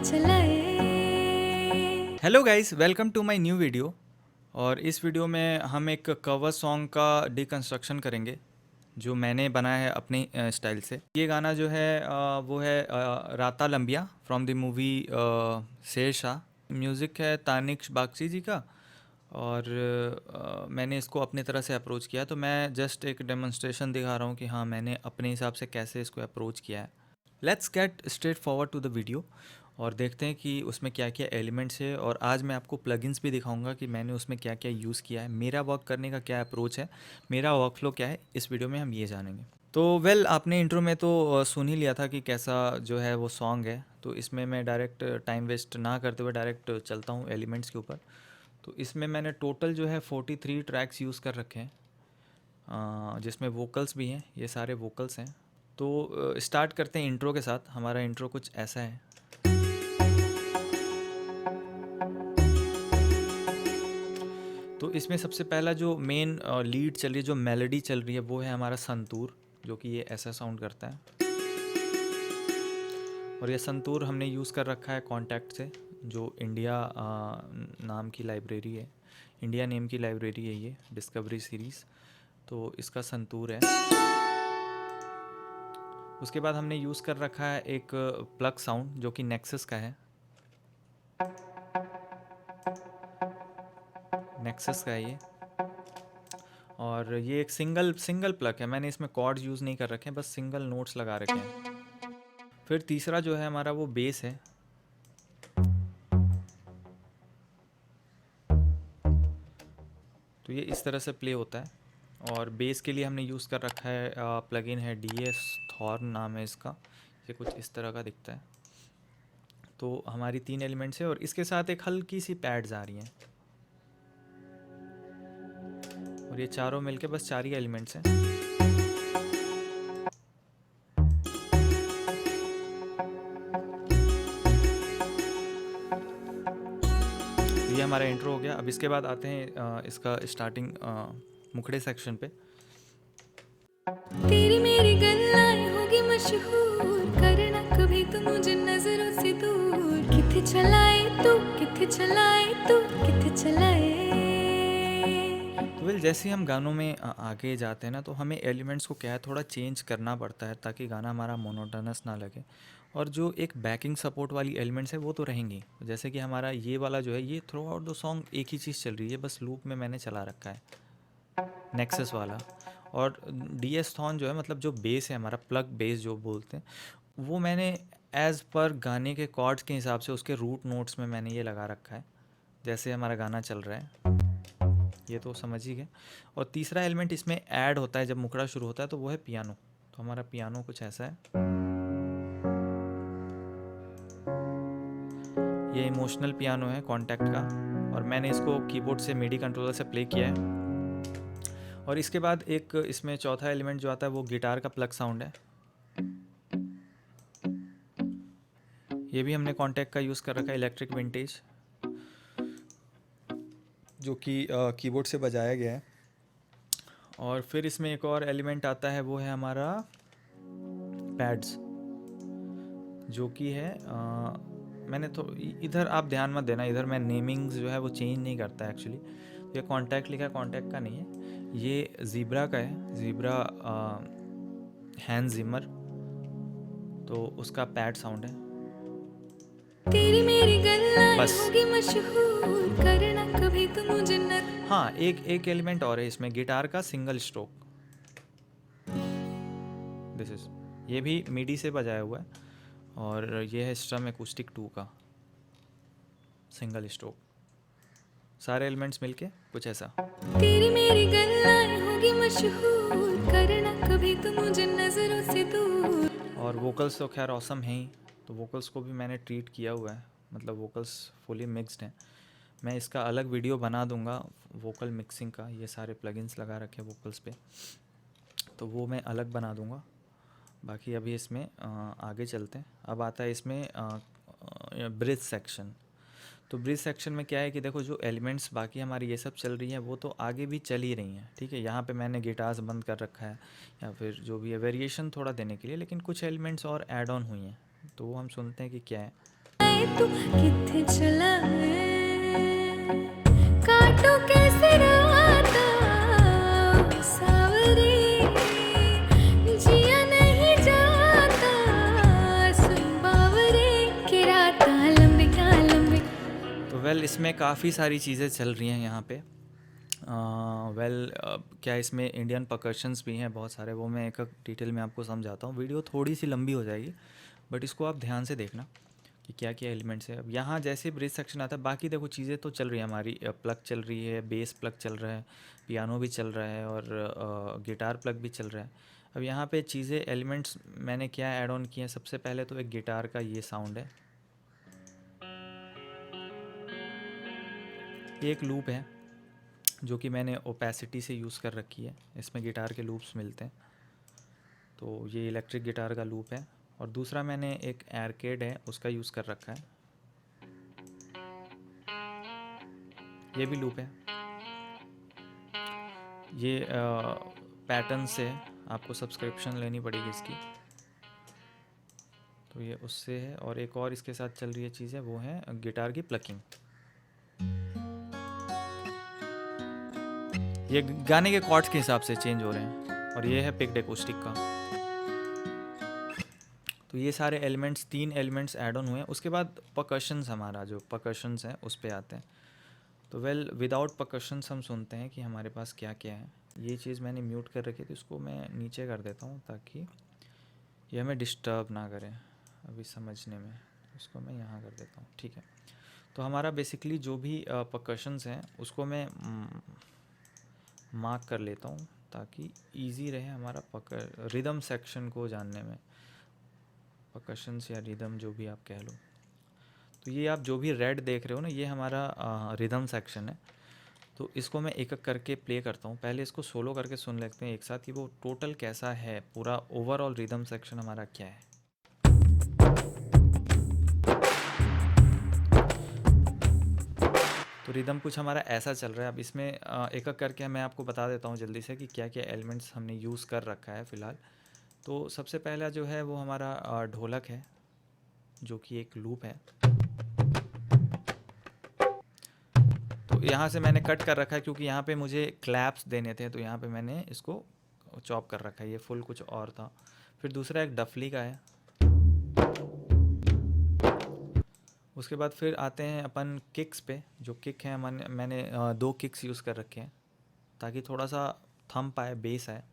चलाए। Hello guys, welcome to my new video. और इस वीडियो में हम एक कवर सॉन्ग का डिकंस्ट्रक्शन करेंगे जो मैंने बनाया है अपने स्टाइल से। ये गाना जो है वो है Raataan Lambiyan from the movie Shershaah. Music है तानिक्श बागची जी का। और मैंने इसको अपनी तरह से अप्रोच किया, तो मैं जस्ट एक डेमोन्स्ट्रेशन दिखा रहा हूँ कि हाँ मैंने अपने हिसाब से कैसे इसको अप्रोच किया है। Let's get straight forward to the video और देखते हैं कि उसमें क्या क्या एलिमेंट्स है। और आज मैं आपको प्लगइन्स भी दिखाऊंगा कि मैंने उसमें क्या क्या यूज़ किया है, मेरा वर्क करने का क्या अप्रोच है, मेरा वर्क फ्लो क्या है। इस वीडियो में हम ये जानेंगे। तो आपने इंट्रो में तो सुन ही लिया था कि कैसा जो है वो सॉन्ग है। तो इसमें मैं डायरेक्ट टाइम वेस्ट ना करते हुए डायरेक्ट चलता हूँ एलिमेंट्स के ऊपर। तो इसमें मैंने टोटल जो है 43 ट्रैक्स यूज़ कर रखे हैं, जिसमें वोकल्स भी हैं। ये सारे वोकल्स हैं। तो स्टार्ट करते हैं इंट्रो के साथ। हमारा इंट्रो कुछ ऐसा है। तो इसमें सबसे पहला जो मेन लीड चल रही है, जो मेलोडी चल रही है, वो है हमारा संतूर, जो कि ये ऐसा साउंड करता है। और ये संतूर हमने यूज़ कर रखा है कॉन्टैक्ट से, जो इंडिया नाम की लाइब्रेरी है, इंडिया नेम की लाइब्रेरी है ये, डिस्कवरी सीरीज़। तो इसका संतूर है। उसके बाद हमने यूज़ कर रखा है एक प्लग साउंड जो कि नेक्सस का है। नेक्सस का है ये। और ये एक सिंगल प्लग है, मैंने इसमें कॉर्ड्स यूज़ नहीं कर रखे हैं, बस सिंगल नोट्स लगा रखे हैं। फिर तीसरा जो है हमारा वो बेस है। तो ये इस तरह से प्ले होता है। और बेस के लिए हमने यूज़ कर रखा है प्लगइन है DS थॉर्न नाम है इसका। ये कुछ इस तरह का दिखता है। तो हमारी 3 एलिमेंट्स है और इसके साथ एक हल्की सी पैड्स आ रही हैं। और ये चारों मिलके बस 4 ही एलिमेंट्स हैं। तो ये हमारा इंट्रो हो गया। अब इसके बाद आते हैं इसका स्टार्टिंग मुखड़े सेक्शन पे। तेरी मेरी गल्लाएं होगी मशहूर, करना कभी तू मुझे नजरों से दूर। किथे चलाए तू, किथे चलाए तू, किथे चलाए। तो जैसे ही हम गानों में आगे जाते हैं ना, तो हमें एलिमेंट्स को क्या है थोड़ा चेंज करना पड़ता है ताकि गाना हमारा मोनोटोनस ना लगे। और जो एक बैकिंग सपोर्ट वाली एलिमेंट्स है वो तो रहेंगी। जैसे कि हमारा ये वाला जो है, ये थ्रू आउट द सॉन्ग एक ही चीज़ चल रही है, बस लूप में मैंने चला रखा है, नेक्सस वाला। और DS थॉन जो है, मतलब जो बेस है हमारा, प्लग बेस जो बोलते हैं, वो मैंने एज़ पर गाने के कॉर्ड्स के हिसाब से उसके रूट नोट्स में मैंने ये लगा रखा है, जैसे हमारा गाना चल रहा है। ये तो समझ ही गए। और तीसरा एलिमेंट इसमें ऐड होता है जब मुखड़ा शुरू होता है, तो वो है पियानो। तो हमारा पियानो कुछ ऐसा है। ये इमोशनल पियानो है कॉन्टैक्ट का, और मैंने इसको कीबोर्ड से मिडी कंट्रोलर से प्ले किया है। और इसके बाद एक इसमें चौथा एलिमेंट जो आता है वो गिटार का प्लग साउंड है। ये भी हमने कॉन्टैक्ट का यूज़ कर रखा है, इलेक्ट्रिक विंटेज, जो कि कीबोर्ड से बजाया गया है। और फिर इसमें एक और एलिमेंट आता है, वो है हमारा पैड्स, जो कि है मैंने तो इधर आप ध्यान मत देना, इधर मैं नेमिंग्स जो है वो चेंज नहीं करता एक्चुअली। ये कॉन्टैक्ट लिखा है, कॉन्टैक्ट का नहीं है, ये ज़ीब्रा का है, ज़ीब्रा हैंस जिमर। तो उसका पैड साउंड है। तेरी मेरी गल्लाएं बस। होगी मशहूर, करना कभी तू मुझे न। हाँ, एक एलिमेंट और है इसमें, गिटार का सिंगल स्ट्रोक। दिस इज, ये भी मिडी से बजाया हुआ है। और ये है स्ट्रम एकूस्टिक 2 का सिंगल स्ट्रोक। सारे एलिमेंट्स मिलके कुछ ऐसा। तेरी मेरी गल्लाएं होगी मशहूर, करना कभी तू मुझे नजरों से दूर। और वोकल्स तो खैर ऑसम हैं ही, तो वोकल्स को भी मैंने ट्रीट किया हुआ है, मतलब वोकल्स फुली मिक्स्ड हैं। मैं इसका अलग वीडियो बना दूंगा वोकल मिक्सिंग का, ये सारे प्लगइन्स लगा रखे वोकल्स पे, तो वो मैं अलग बना दूंगा। बाकी अभी इसमें आगे चलते हैं। अब आता है इसमें ब्रिज सेक्शन। तो ब्रिज सेक्शन में क्या है कि देखो, जो एलिमेंट्स बाकी हमारी ये सब चल रही हैं वो तो आगे भी चल ही रही हैं, ठीक है। यहाँ पे मैंने गिटार्स बंद कर रखा है, या फिर जो भी है वेरिएशन थोड़ा देने के लिए, लेकिन कुछ एलिमेंट्स और ऐड ऑन हुई हैं, तो वो हम सुनते हैं कि क्या है। चलाए तू किथे चलाए काटो कैसे राता सावरे जिया नहीं जाता सुन बावरे कि राता लंबी का लंबी। तो वेल इसमें काफ़ी सारी चीज़ें चल रही हैं यहाँ पे। क्या इसमें इंडियन परकशंस भी हैं बहुत सारे, वो मैं एक एक डिटेल में आपको समझाता हूँ। वीडियो थोड़ी सी लंबी हो जाएगी बट इसको आप ध्यान से देखना कि क्या क्या एलिमेंट्स है। अब यहाँ जैसे ब्रिज सेक्शन आता है, बाकी देखो चीज़ें तो चल रही है हमारी। प्लग चल रही है, बेस प्लग चल रहा है, पियानो भी चल रहा है और गिटार प्लग भी चल रहा है। अब यहाँ पे चीज़ें एलिमेंट्स मैंने क्या ऐड ऑन किए हैं, सबसे पहले तो एक गिटार का ये साउंड है, ये एक लूप है जो कि मैंने ओपेसिटी से यूज़ कर रखी है। इसमें गिटार के लूप्स मिलते हैं, तो ये इलेक्ट्रिक गिटार का लूप है। और दूसरा मैंने एक आर्केड है उसका यूज़ कर रखा है, ये भी लूप है। ये पैटर्न से आपको सब्सक्रिप्शन लेनी पड़ेगी इसकी, तो ये उससे है। और एक और इसके साथ चल रही है चीज़ है, वो है गिटार की प्लकिंग। ये गाने के कॉर्ड्स के हिसाब से चेंज हो रहे हैं। और ये है पिक्ड एकॉस्टिक का। तो ये सारे एलिमेंट्स, 3 एलिमेंट्स ऐड ऑन हुए हैं। उसके बाद परकशंस, हमारा जो परकशंस हैं उस पे आते हैं। तो वेल विदाउट परकशंस हम सुनते हैं कि हमारे पास क्या क्या है। ये चीज़ मैंने म्यूट कर रखी थी, इसको मैं नीचे कर देता हूँ ताकि ये हमें डिस्टर्ब ना करें अभी समझने में। इसको मैं यहाँ कर देता हूँ, ठीक है। तो हमारा बेसिकली जो भी परकशंस हैं उसको मैं मार्क कर लेता हूँ ताकि इजी रहे हमारा पकड़ रिदम सेक्शन को जानने में। परकशंस या रिदम जो भी आप कह लो। तो ये आप जो भी रेड देख रहे हो ना, ये हमारा रिदम सेक्शन है। तो इसको मैं एक एक करके प्ले करता हूँ। पहले इसको सोलो करके सुन लेते हैं एक साथ कि वो टोटल कैसा है, पूरा ओवरऑल रिदम सेक्शन हमारा क्या है। तो रिदम कुछ हमारा ऐसा चल रहा है। अब इसमें एक एक करके मैं आपको बता देता हूँ जल्दी से कि क्या क्या एलिमेंट्स हमने यूज़ कर रखा है फ़िलहाल। तो सबसे पहला जो है वो हमारा ढोलक है जो कि एक लूप है। तो यहाँ से मैंने कट कर रखा है क्योंकि यहाँ पे मुझे क्लैप्स देने थे, तो यहाँ पे मैंने इसको चॉप कर रखा है। ये फुल कुछ और था। फिर दूसरा एक डफली का है। उसके बाद फिर आते हैं अपन किक्स पे। जो किक है मैंने 2 किक्स यूज़ कर रखे हैं ताकि थोड़ा सा थंप आए, बेस आए।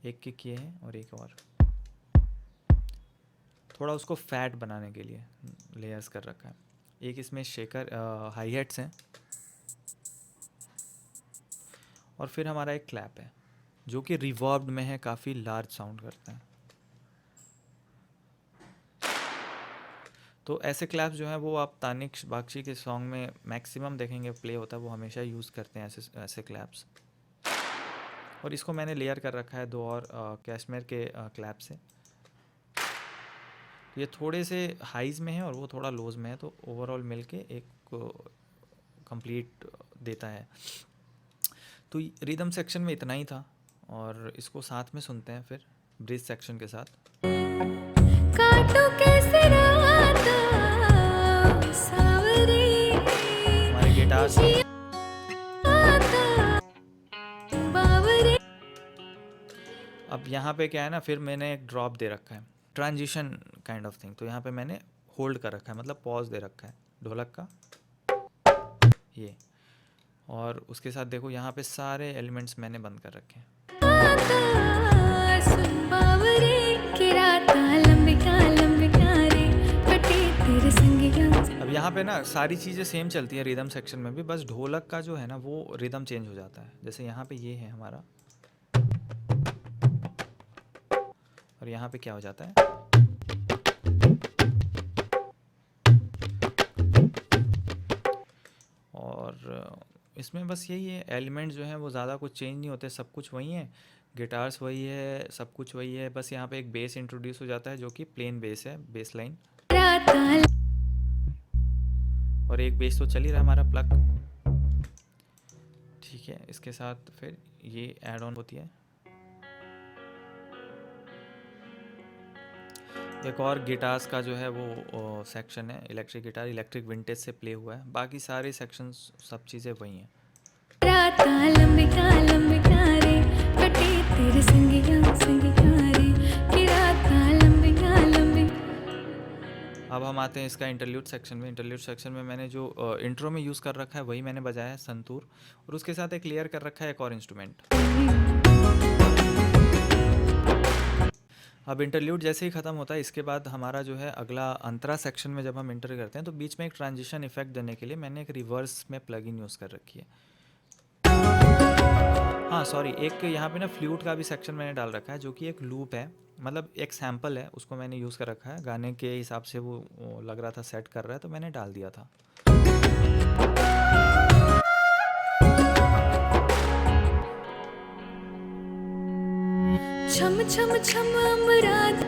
एक किक ये है और एक और, थोड़ा उसको फैट बनाने के लिए लेयर्स कर रखा है। एक इसमें शेकर हाई हेट्स हैं और फिर हमारा एक क्लैप है जो कि रिवर्ब्ड में है, काफ़ी लार्ज साउंड करता है। तो ऐसे क्लैप्स जो हैं वो आप तानिक्स बागची के सॉन्ग में मैक्सिमम देखेंगे प्ले होता है, वो हमेशा यूज़ करते हैं ऐसे क्लैप्स। और इसको मैंने लेयर कर रखा है 2 और कैशमेर के क्लैप से। ये थोड़े से हाइज में है और वो थोड़ा लोज में है, तो ओवरऑल मिलके एक कंप्लीट देता है। तो रिदम सेक्शन में इतना ही था और इसको साथ में सुनते हैं फिर ब्रिज सेक्शन के साथ। काटो कैसे राता सावरे हमारे गिटार जिया बावरे। अब यहाँ पे क्या है ना, फिर मैंने एक ड्रॉप दे रखा है, ट्रांजिशन काइंड ऑफ थिंग। तो यहाँ पे मैंने होल्ड कर रखा है, मतलब पॉज दे रखा है ढोलक का ये। और उसके साथ देखो यहाँ पे सारे एलिमेंट्स मैंने बंद कर रखे हैं। सुन बावरे कि राता लंबी का रे कटे तेरे संग। अब यहाँ पे ना सारी चीज़ें सेम चलती है रिदम सेक्शन में भी, बस ढोलक का जो है ना वो रिदम चेंज हो जाता है। जैसे यहाँ पे ये है हमारा, और यहाँ पे क्या हो जाता है, और इसमें बस यही है, एलिमेंट जो हैं वो ज़्यादा कुछ चेंज नहीं होते, सब कुछ वही है। गिटार्स वही है, सब कुछ वही है। बस यहाँ पे एक बेस इंट्रोड्यूस हो जाता है जो कि प्लेन बेस है, बेस लाइन। और एक बेस तो चल ही रहा है हमारा प्लग, ठीक है। इसके साथ फिर ये ऐड ऑन होती है। एक और गिटार्स का जो है वो सेक्शन है, इलेक्ट्रिक गिटार, इलेक्ट्रिक विंटेज से प्ले हुआ है। बाकी सारे सेक्शंस सब चीज़ें वही हैं। राता लंबिया लंबिया रे कटे तेरे संगिया संगिया रे कि राता लंबिया लंबिया। अब हम आते हैं इसका इंटरल्यूड सेक्शन में। इंटरल्यूड सेक्शन में मैंने जो इंट्रो में यूज़ कर रखा है वही मैंने बजाया है, संतूर, और उसके साथ एक लेयर कर रखा है एक और इंस्ट्रूमेंट। अब इंटरल्यूड जैसे ही ख़त्म होता है, इसके बाद हमारा जो है अगला अंतरा सेक्शन में जब हम इंटर करते हैं तो बीच में एक ट्रांजिशन इफेक्ट देने के लिए मैंने एक रिवर्स में प्लगइन यूज़ कर रखी है। हाँ सॉरी, एक यहाँ पे ना फ्लूट का भी सेक्शन मैंने डाल रखा है जो कि एक लूप है, मतलब एक सैम्पल है, उसको मैंने यूज़ कर रखा है। गाने के हिसाब से वो लग रहा था सेट कर रहा है तो मैंने डाल दिया था। छम छम छम अमराद।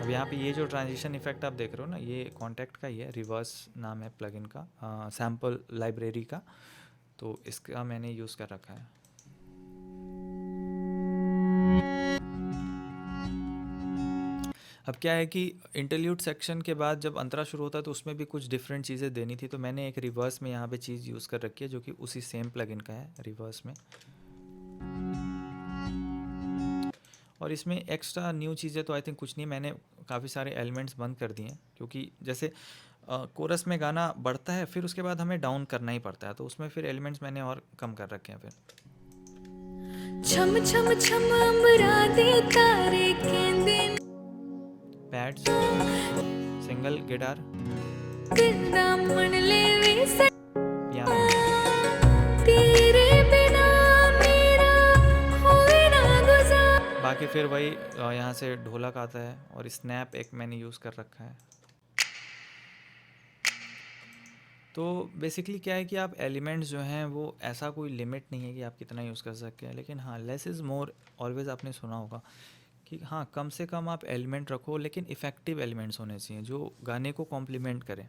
अब यहाँ पे ये जो ट्रांजिशन इफेक्ट आप देख रहे हो ना, ये कॉन्टैक्ट का ही है, रिवर्स नाम है प्लगइन का, सैम्पल लाइब्रेरी का, तो इसका मैंने यूज़ कर रखा है। अब क्या है कि इंटरल्यूड सेक्शन के बाद जब अंतरा शुरू होता है तो उसमें भी कुछ डिफरेंट चीज़ें देनी थी, तो मैंने एक रिवर्स में यहाँ पे चीज़ यूज़ कर रखी है जो कि उसी सेम प्लगइन का है, रिवर्स में। और इसमें एक्स्ट्रा न्यू चीज़ें तो आई थिंक कुछ नहीं, मैंने काफ़ी सारे एलिमेंट्स बंद कर दिए हैं, क्योंकि जैसे कोरस में गाना बढ़ता है फिर उसके बाद हमें डाउन करना ही पड़ता है, तो उसमें फिर एलिमेंट्स मैंने और कम कर रखे हैं। फिर छम छम छम अमरादे तारे केंदे पैड्स, सिंगल गिटार, दिलदा मन लेवे पियानो। तेरे बिना मेरा होए ना गुजार। बाकी फिर वही यहाँ से ढोलक आता है और स्नैप एक मैंने यूज़ कर रखा है। तो बेसिकली क्या है कि आप एलिमेंट्स जो हैं वो ऐसा कोई लिमिट नहीं है कि आप कितना यूज़ कर सकते हैं, लेकिन हाँ लेस इज़ मोर ऑलवेज़ आपने सुना होगा कि हाँ कम से कम आप एलिमेंट रखो, लेकिन इफ़ेक्टिव एलिमेंट्स होने चाहिए जो गाने को कॉम्प्लीमेंट करें।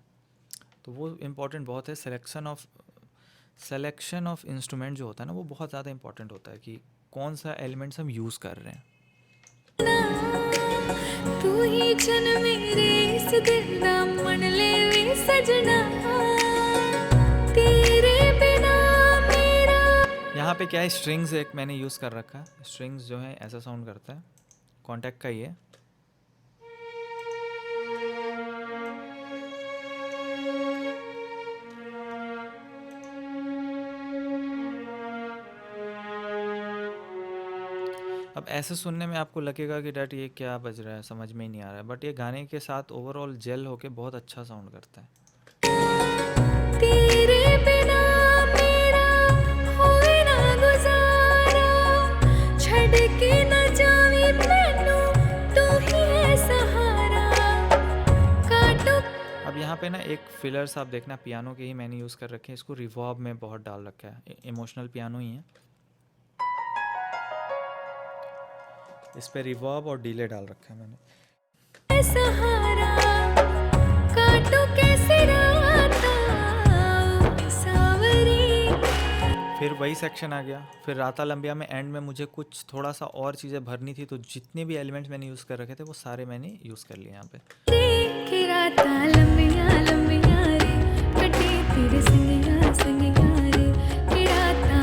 तो वो इम्पॉर्टेंट बहुत है। सेलेक्शन ऑफ इंस्ट्रूमेंट जो होता है ना, वो बहुत ज़्यादा इंपॉर्टेंट होता है कि कौन सा एलिमेंट्स हम यूज़ कर रहे हैं। तू ही जन मेरे इस दिल दा मन लेवे सजना तेरे बिना मेरा। यहाँ पे क्या है, स्ट्रिंग्स एक मैंने यूज़ कर रखा है। स्ट्रिंग्स जो है ऐसा साउंड करता है, कॉन्टैक्ट का ही है। अब ऐसे सुनने में आपको लगेगा कि डैट ये क्या बज रहा है, समझ में ही नहीं आ रहा है, बट ये गाने के साथ ओवरऑल जेल होके बहुत अच्छा साउंड करता है। तेरे बिना मेरा होए ना गुजारा छड़ के न जावी मैनू तू ही है सहारा काटो। अब यहाँ पे ना एक फिलर्स आप देखना पियानो के ही मैंने यूज़ कर रखे हैं, इसको रिवर्ब में बहुत डाल रखा है, इमोशनल पियानो ही है, इस पे रिवर्ब और डिले डाल रखा है मैंने। सहारा काटो कैसे राता सावरी। फिर वही सेक्शन आ गया। फिर राता लंबिया में एंड में मुझे कुछ थोड़ा सा और चीज़ें भरनी थी, तो जितने भी एलिमेंट्स मैंने यूज़ कर रखे थे वो सारे मैंने यूज़ कर लिए यहाँ पे। कि राता लंबिया लंबिया रे कटे तेरे संगिया संगिया रे कि राता।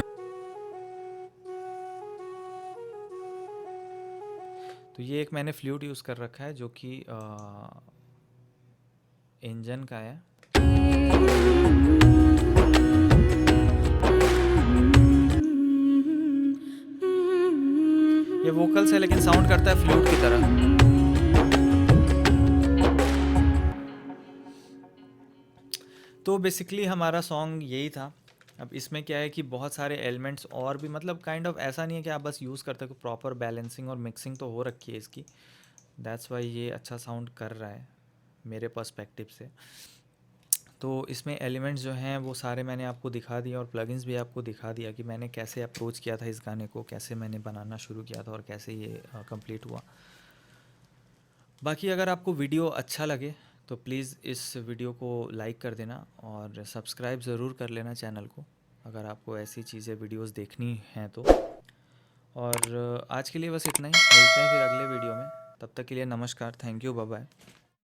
तो ये एक मैंने फ्लूट यूज़ कर रखा है जो कि इंजन का है। ये वोकल्स है लेकिन साउंड करता है फ्लूट की तरह। तो बेसिकली हमारा सॉन्ग यही था। अब इसमें क्या है कि बहुत सारे एलिमेंट्स और भी, मतलब काइंड ऑफ ऐसा नहीं है कि आप बस यूज़ करते हो, प्रॉपर बैलेंसिंग और मिक्सिंग तो हो रखी है इसकी, दैट्स वाई ये अच्छा साउंड कर रहा है मेरे पर्सपेक्टिव से। तो इसमें एलिमेंट्स जो हैं वो सारे मैंने आपको दिखा दिए और प्लगइन्स भी आपको दिखा दिया कि मैंने कैसे अप्रोच किया था इस गाने को, कैसे मैंने बनाना शुरू किया था और कैसे ये कंप्लीट हुआ। बाकी अगर आपको वीडियो अच्छा लगे तो प्लीज़ इस वीडियो को लाइक कर देना और सब्सक्राइब ज़रूर कर लेना चैनल को, अगर आपको ऐसी चीज़ें वीडियोस देखनी हैं तो। और आज के लिए बस इतना ही, मिलते हैं फिर अगले वीडियो में। तब तक के लिए नमस्कार, थैंक यू, बाय बाय।